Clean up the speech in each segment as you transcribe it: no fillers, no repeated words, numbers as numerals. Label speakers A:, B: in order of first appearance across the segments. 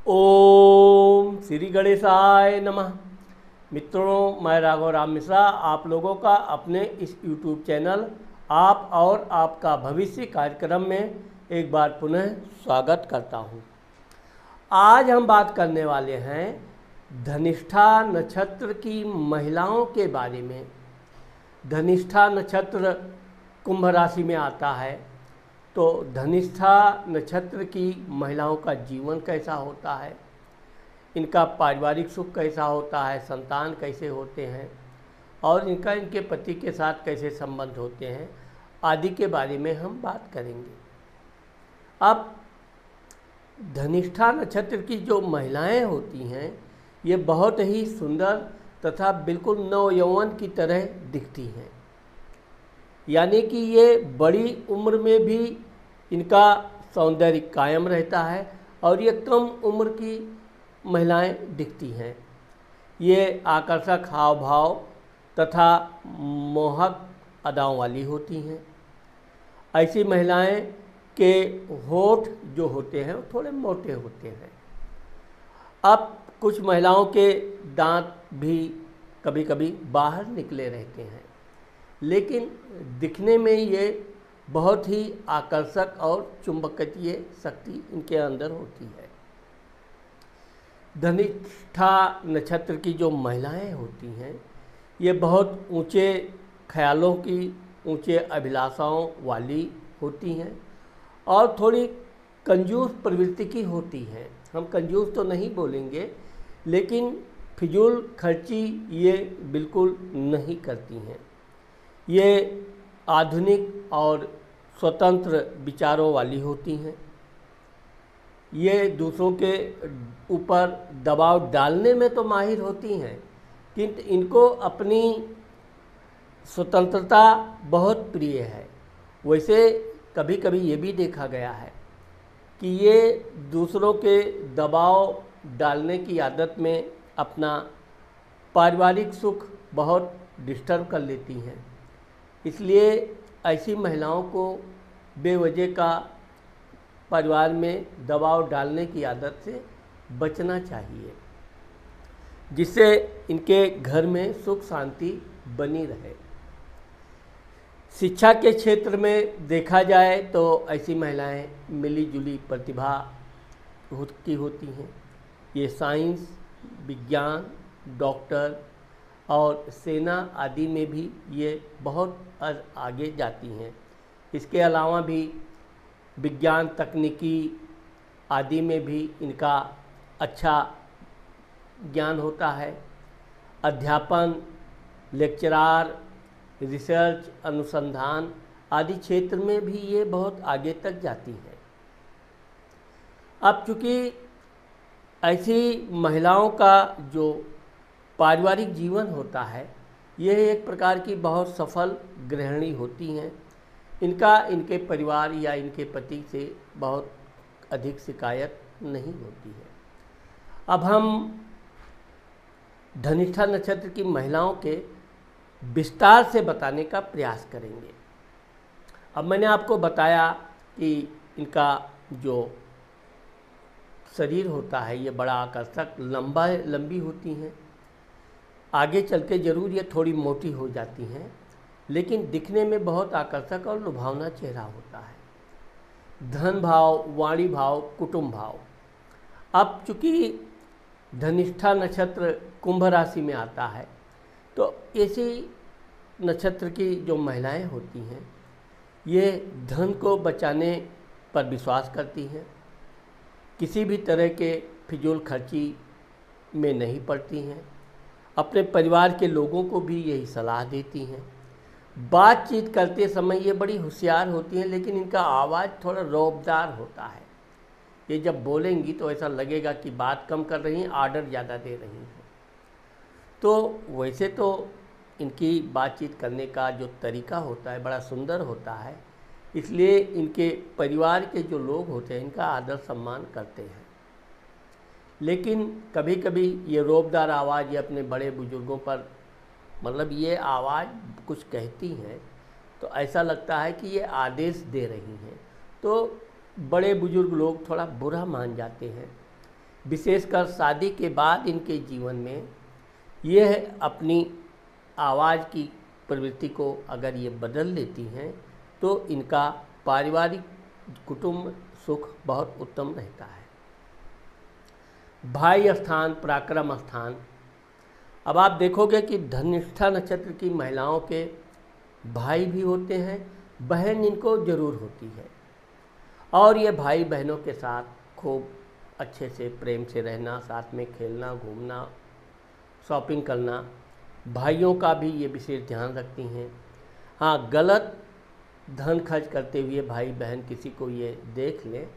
A: ओम श्री गणेशाय नमः। मित्रों, मैं राघव राम मिश्रा आप लोगों का अपने इस YouTube चैनल आप और आपका भविष्य कार्यक्रम में एक बार पुनः स्वागत करता हूं। आज हम बात करने वाले हैं धनिष्ठा नक्षत्र की महिलाओं के बारे में। धनिष्ठा नक्षत्र कुंभ राशि में आता है, तो धनिष्ठा नक्षत्र की महिलाओं का जीवन कैसा होता है, इनका पारिवारिक सुख कैसा होता है, संतान कैसे होते हैं और इनके पति के साथ कैसे संबंध होते हैं आदि के बारे में हम बात करेंगे। अब धनिष्ठा नक्षत्र की जो महिलाएं होती हैं ये बहुत ही सुंदर तथा बिल्कुल नवयौवन की तरह दिखती हैं, यानी कि ये बड़ी उम्र में भी इनका सौंदर्य कायम रहता है और ये कम उम्र की महिलाएं दिखती हैं। ये आकर्षक हाव भाव तथा मोहक अदाओं वाली होती हैं। ऐसी महिलाएं के होठ जो होते हैं वो थोड़े मोटे होते हैं। अब कुछ महिलाओं के दांत भी कभी कभी बाहर निकले रहते हैं, लेकिन दिखने में ये बहुत ही आकर्षक और चुंबकीय शक्ति इनके अंदर होती है। धनिष्ठा नक्षत्र की जो महिलाएं होती हैं ये बहुत ऊंचे ख्यालों की, ऊंचे अभिलाषाओं वाली होती हैं और थोड़ी कंजूस प्रवृत्ति की होती हैं। हम कंजूस तो नहीं बोलेंगे, लेकिन फिजूल खर्ची ये बिल्कुल नहीं करती हैं। ये आधुनिक और स्वतंत्र विचारों वाली होती हैं। ये दूसरों के ऊपर दबाव डालने में तो माहिर होती हैं, किंतु इनको अपनी स्वतंत्रता बहुत प्रिय है। वैसे कभी कभी ये भी देखा गया है कि ये दूसरों के दबाव डालने की आदत में अपना पारिवारिक सुख बहुत डिस्टर्ब कर लेती हैं। इसलिए ऐसी महिलाओं को बेवजह का परिवार में दबाव डालने की आदत से बचना चाहिए, जिससे इनके घर में सुख शांति बनी रहे। शिक्षा के क्षेत्र में देखा जाए तो ऐसी महिलाएं मिलीजुली प्रतिभा की होती हैं। ये साइंस, विज्ञान, डॉक्टर और सेना आदि में भी ये बहुत आगे जाती हैं। इसके अलावा भी विज्ञान, तकनीकी आदि में भी इनका अच्छा ज्ञान होता है। अध्यापन, लेक्चरार, रिसर्च, अनुसंधान आदि क्षेत्र में भी ये बहुत आगे तक जाती हैं। अब चूँकि ऐसी महिलाओं का जो पारिवारिक जीवन होता है यह एक प्रकार की बहुत सफल गृहिणी होती हैं। इनका इनके परिवार या इनके पति से बहुत अधिक शिकायत नहीं होती है। अब हम धनिष्ठा नक्षत्र की महिलाओं के विस्तार से बताने का प्रयास करेंगे। अब मैंने आपको बताया कि इनका जो शरीर होता है ये बड़ा आकर्षक लंबी होती हैं। आगे चल के जरूर ये थोड़ी मोटी हो जाती हैं, लेकिन दिखने में बहुत आकर्षक और लुभावना चेहरा होता है। धन भाव, वाणी भाव, कुटुंब भाव। अब चूँकि धनिष्ठा नक्षत्र कुंभ राशि में आता है, तो ऐसी नक्षत्र की जो महिलाएं होती हैं ये धन को बचाने पर विश्वास करती हैं। किसी भी तरह के फिजूल खर्ची में नहीं पड़ती हैं। अपने परिवार के लोगों को भी यही सलाह देती हैं। बातचीत करते समय ये बड़ी होशियार होती हैं, लेकिन इनका आवाज़ थोड़ा रौबदार होता है। ये जब बोलेंगी तो ऐसा लगेगा कि बात कम कर रही हैं, आर्डर ज़्यादा दे रही हैं। तो वैसे तो इनकी बातचीत करने का जो तरीका होता है बड़ा सुंदर होता है, इसलिए इनके परिवार के जो लोग होते हैं इनका आदर सम्मान करते हैं। लेकिन कभी कभी ये रौबदार आवाज़ ये अपने बड़े बुजुर्गों पर, मतलब ये आवाज़ कुछ कहती हैं तो ऐसा लगता है कि ये आदेश दे रही हैं, तो बड़े बुजुर्ग लोग थोड़ा बुरा मान जाते हैं। विशेषकर शादी के बाद इनके जीवन में यह अपनी आवाज़ की प्रवृत्ति को अगर ये बदल लेती हैं तो इनका पारिवारिक कुटुंब सुख बहुत उत्तम रहता है। भाई स्थान, पराक्रम स्थान। अब आप देखोगे कि धनिष्ठा नक्षत्र की महिलाओं के भाई भी होते हैं, बहन इनको जरूर होती है, और ये भाई बहनों के साथ खूब अच्छे से प्रेम से रहना, साथ में खेलना, घूमना, शॉपिंग करना, भाइयों का भी ये विशेष ध्यान रखती हैं। हाँ, गलत धन खर्च करते हुए भाई बहन किसी को ये देख लें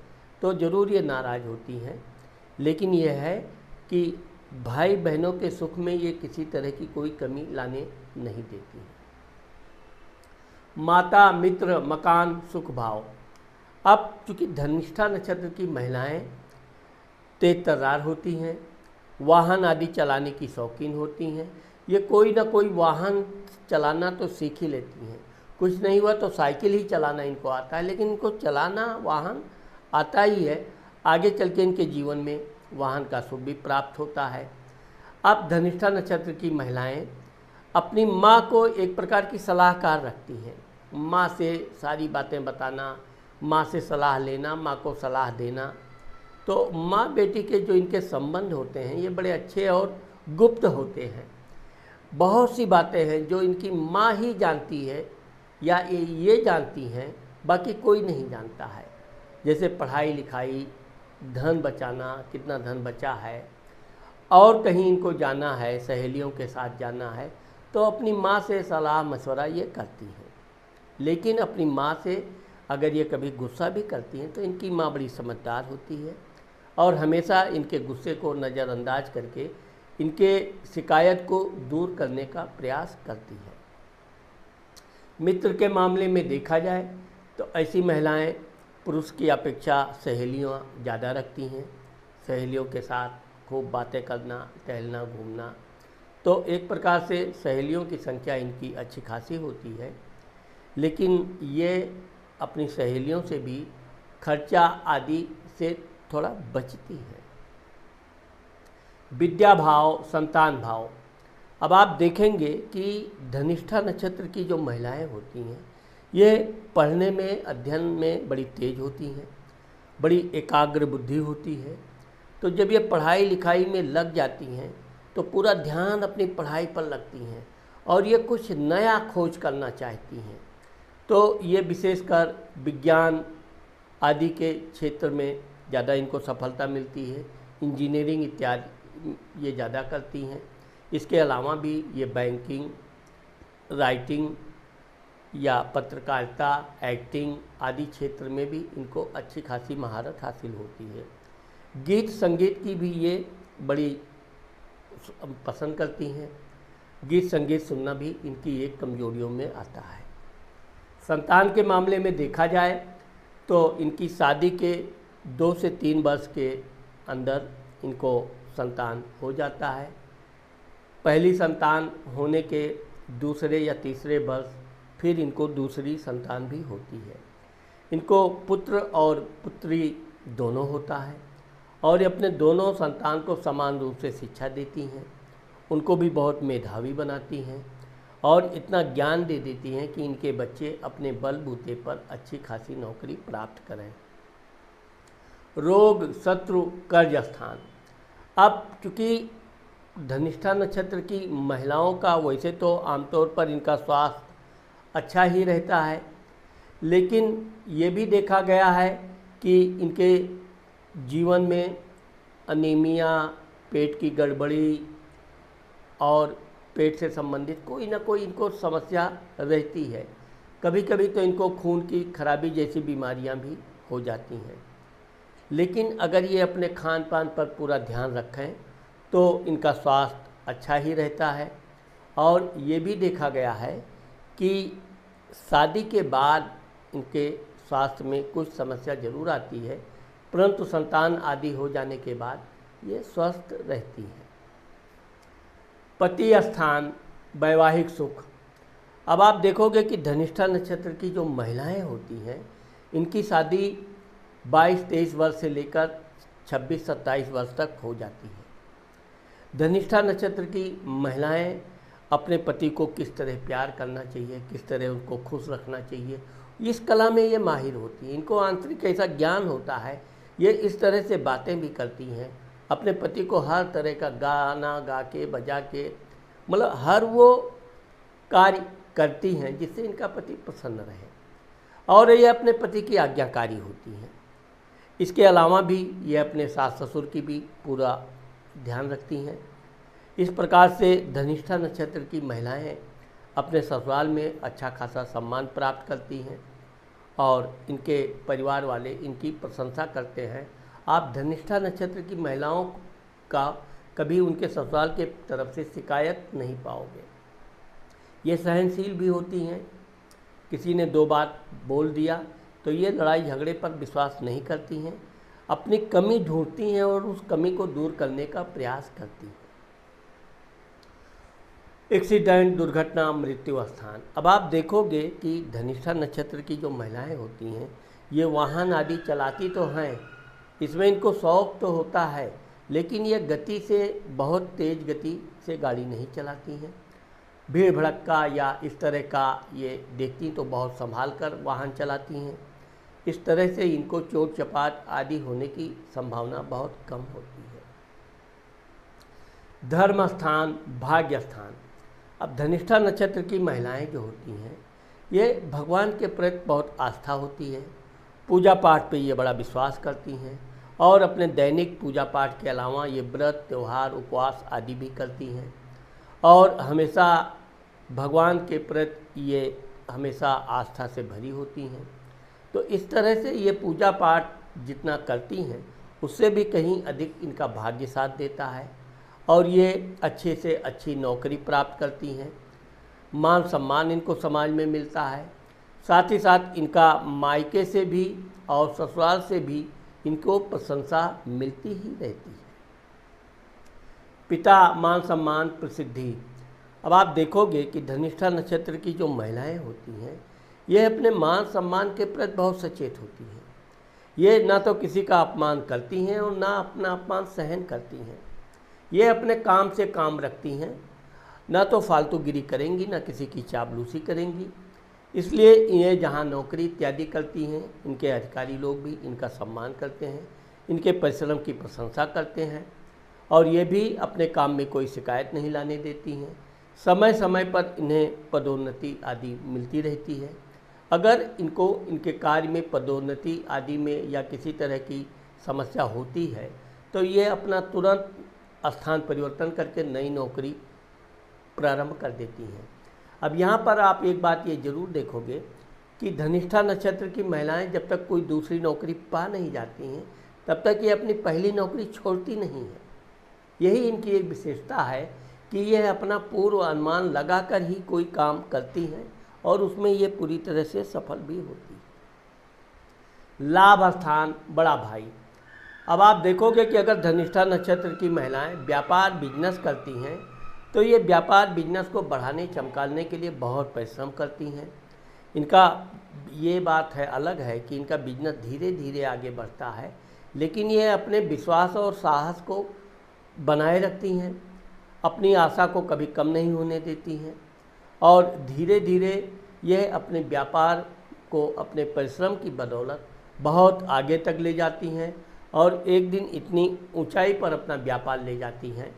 A: तो ज़रूर ये नाराज़ होती हैं, लेकिन यह है कि भाई बहनों के सुख में ये किसी तरह की कोई कमी लाने नहीं देती हैं। माता, मित्र, मकान, सुख भाव। अब चूँकि धनिष्ठा नक्षत्र की महिलाएं तेज तर्रार होती हैं, वाहन आदि चलाने की शौकीन होती हैं, ये कोई ना कोई वाहन चलाना तो सीख ही लेती हैं। कुछ नहीं हुआ तो साइकिल ही चलाना इनको आता है, लेकिन इनको चलाना वाहन आता ही है। आगे चल के इनके जीवन में वाहन का सुख भी प्राप्त होता है। अब धनिष्ठा नक्षत्र की महिलाएं अपनी माँ को एक प्रकार की सलाहकार रखती हैं। माँ से सारी बातें बताना, माँ से सलाह लेना, माँ को सलाह देना। तो माँ बेटी के जो इनके संबंध होते हैं ये बड़े अच्छे और गुप्त होते हैं। बहुत सी बातें हैं जो इनकी माँ ही जानती है या ये जानती हैं, बाकी कोई नहीं जानता है। जैसे पढ़ाई लिखाई, धन बचाना, कितना धन बचा है, और कहीं इनको जाना है, सहेलियों के साथ जाना है, तो अपनी माँ से सलाह मशवरा ये करती हैं। लेकिन अपनी माँ से अगर ये कभी गुस्सा भी करती हैं तो इनकी माँ बड़ी समझदार होती है और हमेशा इनके गुस्से को नज़रअंदाज करके इनके शिकायत को दूर करने का प्रयास करती है। मित्र के मामले में देखा जाए तो ऐसी महिलाएं पुरुष की अपेक्षा सहेलियां ज़्यादा रखती हैं। सहेलियों के साथ खूब बातें करना, टहलना, घूमना, तो एक प्रकार से सहेलियों की संख्या इनकी अच्छी खासी होती है। लेकिन ये अपनी सहेलियों से भी खर्चा आदि से थोड़ा बचती है। विद्या भाव, संतान भाव। अब आप देखेंगे कि धनिष्ठा नक्षत्र की जो महिलाएं होती हैं ये पढ़ने में, अध्ययन में बड़ी तेज होती हैं, बड़ी एकाग्र बुद्धि होती है। तो जब ये पढ़ाई लिखाई में लग जाती हैं तो पूरा ध्यान अपनी पढ़ाई पर लगती हैं और ये कुछ नया खोज करना चाहती हैं। तो ये विशेषकर विज्ञान आदि के क्षेत्र में ज़्यादा इनको सफलता मिलती है। इंजीनियरिंग इत्यादि ये ज़्यादा करती हैं। इसके अलावा भी ये बैंकिंग, राइटिंग या पत्रकारिता, एक्टिंग आदि क्षेत्र में भी इनको अच्छी खासी महारत हासिल होती है। गीत संगीत की भी ये बड़ी पसंद करती हैं। गीत संगीत सुनना भी इनकी एक कमजोरियों में आता है। संतान के मामले में देखा जाए तो इनकी शादी के 2 से 3 वर्ष के अंदर इनको संतान हो जाता है। पहली संतान होने के दूसरे या तीसरे वर्ष फिर इनको दूसरी संतान भी होती है। इनको पुत्र और पुत्री दोनों होता है और ये अपने दोनों संतान को समान रूप से शिक्षा देती हैं। उनको भी बहुत मेधावी बनाती हैं और इतना ज्ञान दे देती हैं कि इनके बच्चे अपने बलबूते पर अच्छी खासी नौकरी प्राप्त करें। रोग, शत्रु, कर्ज स्थान। अब चूँकि धनिष्ठा नक्षत्र की महिलाओं का वैसे तो आमतौर पर इनका स्वास्थ्य अच्छा ही रहता है, लेकिन ये भी देखा गया है कि इनके जीवन में अनीमिया, पेट की गड़बड़ी और पेट से संबंधित कोई ना कोई इनको समस्या रहती है। कभी कभी तो इनको खून की खराबी जैसी बीमारियां भी हो जाती हैं। लेकिन अगर ये अपने खान पान पर पूरा ध्यान रखें तो इनका स्वास्थ्य अच्छा ही रहता है। और ये भी देखा गया है कि शादी के बाद इनके स्वास्थ्य में कुछ समस्या ज़रूर आती है, परंतु संतान आदि हो जाने के बाद ये स्वस्थ रहती है। पति स्थान, वैवाहिक सुख। अब आप देखोगे कि धनिष्ठा नक्षत्र की जो महिलाएं होती हैं इनकी शादी 22-23 वर्ष से लेकर 26-27 वर्ष तक हो जाती है। धनिष्ठा नक्षत्र की महिलाएं अपने पति को किस तरह प्यार करना चाहिए, किस तरह उनको खुश रखना चाहिए, इस कला में ये माहिर होती हैं। इनको आंतरिक ऐसा ज्ञान होता है, ये इस तरह से बातें भी करती हैं, अपने पति को हर तरह का गाना गा के बजा के मतलब हर वो कार्य करती हैं जिससे इनका पति प्रसन्न रहे, और ये अपने पति की आज्ञाकारी होती हैं। इसके अलावा भी ये अपने सास ससुर की भी पूरा ध्यान रखती हैं। इस प्रकार से धनिष्ठा नक्षत्र की महिलाएं अपने ससुराल में अच्छा खासा सम्मान प्राप्त करती हैं और इनके परिवार वाले इनकी प्रशंसा करते हैं। आप धनिष्ठा नक्षत्र की महिलाओं का कभी उनके ससुराल के तरफ से शिकायत नहीं पाओगे। ये सहनशील भी होती हैं, किसी ने 2 बात बोल दिया तो ये लड़ाई झगड़े पर विश्वास नहीं करती हैं, अपनी कमी ढूंढती हैं और उस कमी को दूर करने का प्रयास करती हैं। एक्सीडेंट, दुर्घटना, मृत्यु स्थान। अब आप देखोगे कि धनिष्ठा नक्षत्र की जो महिलाएं होती हैं ये वाहन आदि चलाती तो हैं, इसमें इनको शौक तो होता है, लेकिन ये गति से बहुत तेज़ गति से गाड़ी नहीं चलाती हैं। भीड़ भड़क्का या इस तरह का ये देखती तो बहुत संभाल कर वाहन चलाती हैं। इस तरह से इनको चोट चपाट आदि होने की संभावना बहुत कम होती है। धर्म स्थान, भाग्य स्थान। अब धनिष्ठा नक्षत्र की महिलाएं जो होती हैं ये भगवान के प्रति बहुत आस्था होती है, पूजा पाठ पे ये बड़ा विश्वास करती हैं और अपने दैनिक पूजा पाठ के अलावा ये व्रत, त्यौहार, उपवास आदि भी करती हैं और हमेशा भगवान के प्रति ये हमेशा आस्था से भरी होती हैं। तो इस तरह से ये पूजा पाठ जितना करती हैं उससे भी कहीं अधिक इनका भाग्य साथ देता है और ये अच्छे से अच्छी नौकरी प्राप्त करती हैं, मान सम्मान इनको समाज में मिलता है, साथ ही साथ इनका मायके से भी और ससुराल से भी इनको प्रशंसा मिलती ही रहती है। पिता, मान सम्मान, प्रसिद्धि। अब आप देखोगे कि धनिष्ठा नक्षत्र की जो महिलाएं होती हैं ये अपने मान सम्मान के प्रति बहुत सचेत होती हैं। ये ना तो किसी का अपमान करती हैं और ना अपना अपमान सहन करती हैं। ये अपने काम से काम रखती हैं, ना तो फालतूगिरी करेंगी ना किसी की चापलूसी करेंगी। इसलिए ये जहाँ नौकरी इत्यादि करती हैं इनके अधिकारी लोग भी इनका सम्मान करते हैं, इनके परिश्रम की प्रशंसा करते हैं और ये भी अपने काम में कोई शिकायत नहीं लाने देती हैं। समय समय पर इन्हें पदोन्नति आदि मिलती रहती है। अगर इनको इनके कार्य में पदोन्नति आदि में या किसी तरह की समस्या होती है तो ये अपना तुरंत स्थान परिवर्तन करके नई नौकरी प्रारंभ कर देती हैं। अब यहाँ पर आप एक बात ये ज़रूर देखोगे कि धनिष्ठा नक्षत्र की महिलाएं जब तक कोई दूसरी नौकरी पा नहीं जाती हैं तब तक ये अपनी पहली नौकरी छोड़ती नहीं है। यही इनकी एक विशेषता है कि यह अपना पूर्व अनुमान लगाकर ही कोई काम करती हैं और उसमें ये पूरी तरह से सफल भी होती है। लाभ स्थान, बड़ा भाई। अब आप देखोगे कि अगर धनिष्ठा नक्षत्र की महिलाएं व्यापार बिजनेस करती हैं तो ये व्यापार बिजनेस को बढ़ाने चमकाने के लिए बहुत परिश्रम करती हैं। इनका ये बात है अलग है कि इनका बिजनेस धीरे धीरे आगे बढ़ता है, लेकिन ये अपने विश्वास और साहस को बनाए रखती हैं, अपनी आशा को कभी कम नहीं होने देती हैं और धीरे धीरे यह अपने व्यापार को अपने परिश्रम की बदौलत बहुत आगे तक ले जाती हैं और एक दिन इतनी ऊंचाई पर अपना व्यापार ले जाती हैं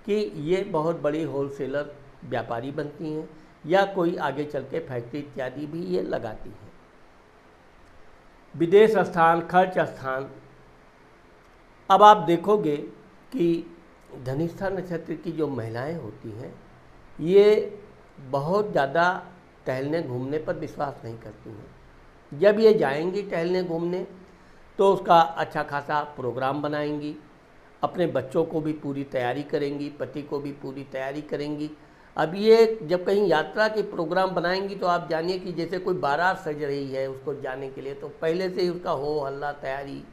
A: कि ये बहुत बड़ी होलसेलर व्यापारी बनती हैं या कोई आगे चल के फैक्ट्री इत्यादि भी ये लगाती हैं। विदेश स्थान, खर्च स्थान। अब आप देखोगे कि धनिष्ठा नक्षत्र की जो महिलाएं होती हैं ये बहुत ज़्यादा टहलने घूमने पर विश्वास नहीं करती हैं। जब ये जाएंगी टहलने घूमने तो उसका अच्छा खासा प्रोग्राम बनाएंगी, अपने बच्चों को भी पूरी तैयारी करेंगी, पति को भी पूरी तैयारी करेंगी। अब ये जब कहीं यात्रा के प्रोग्राम बनाएंगी तो आप जानिए कि जैसे कोई बारात सज रही है उसको जाने के लिए, तो पहले से ही उसका हो हल्ला तैयारी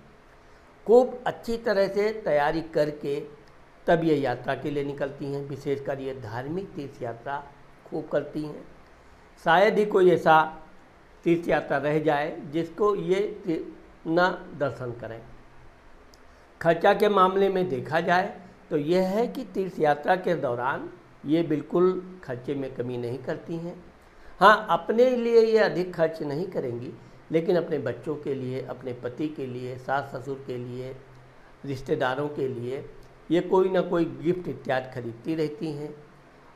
A: खूब अच्छी तरह से तैयारी करके तब ये यात्रा के लिए निकलती हैं। विशेषकर ये धार्मिक तीर्थ यात्रा खूब करती हैं। शायद ही कोई ऐसा तीर्थ यात्रा रह जाए जिसको ये न दर्शन करें। खर्चा के मामले में देखा जाए तो यह है कि तीर्थ यात्रा के दौरान ये बिल्कुल खर्चे में कमी नहीं करती हैं। हाँ, अपने लिए ये अधिक खर्च नहीं करेंगी, लेकिन अपने बच्चों के लिए, अपने पति के लिए, सास ससुर के लिए, रिश्तेदारों के लिए ये कोई ना कोई गिफ्ट इत्यादि खरीदती रहती हैं।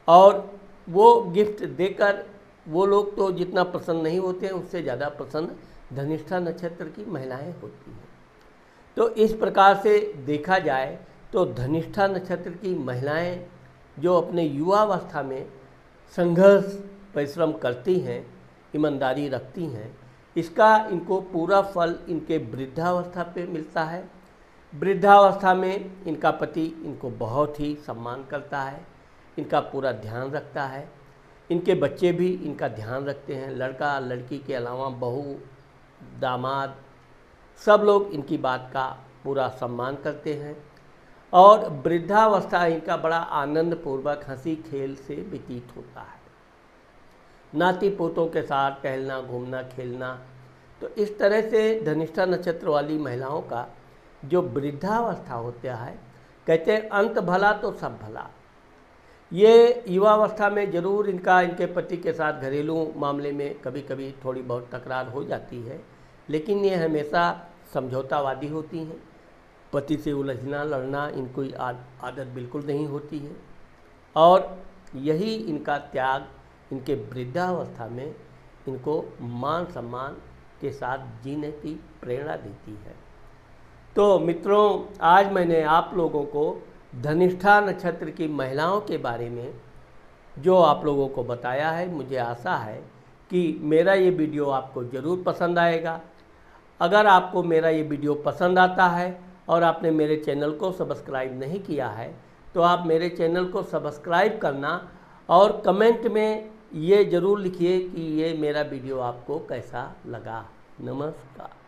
A: और वो गिफ्ट देकर वो लोग तो जितना प्रसन्न नहीं होते हैं, उससे ज़्यादा प्रसन्न धनिष्ठा नक्षत्र की महिलाएं होती हैं। तो इस प्रकार से देखा जाए तो धनिष्ठा नक्षत्र की महिलाएं जो अपने युवावस्था में संघर्ष परिश्रम करती हैं, ईमानदारी रखती हैं, इसका इनको पूरा फल इनके वृद्धावस्था पे मिलता है। वृद्धावस्था में इनका पति इनको बहुत ही सम्मान करता है, इनका पूरा ध्यान रखता है, इनके बच्चे भी इनका ध्यान रखते हैं। लड़का लड़की के अलावा बहू, दामाद, सब लोग इनकी बात का पूरा सम्मान करते हैं। और वृद्धावस्था इनका बड़ा आनंद पूर्वक हंसी खेल से व्यतीत होता है। नाती पोतों के साथ टहलना, घूमना, खेलना। तो इस तरह से धनिष्ठा नक्षत्र वाली महिलाओं का जो वृद्धावस्था होता है, कहते हैं अंत भला तो सब भला। ये युवावस्था में ज़रूर इनके पति के साथ घरेलू मामले में कभी कभी थोड़ी बहुत तकरार हो जाती है, लेकिन ये हमेशा समझौतावादी होती हैं। पति से उलझना, लड़ना इनको आदत बिल्कुल नहीं होती है। और यही इनका त्याग इनके वृद्धावस्था में इनको मान सम्मान के साथ जीने की प्रेरणा देती है। तो मित्रों, आज मैंने आप लोगों को धनिष्ठा नक्षत्र की महिलाओं के बारे में जो आप लोगों को बताया है, मुझे आशा है कि मेरा ये वीडियो आपको ज़रूर पसंद आएगा। अगर आपको मेरा ये वीडियो पसंद आता है और आपने मेरे चैनल को सब्सक्राइब नहीं किया है, तो आप मेरे चैनल को सब्सक्राइब करना और कमेंट में ये ज़रूर लिखिए कि ये मेरा वीडियो आपको कैसा लगा। नमस्कार।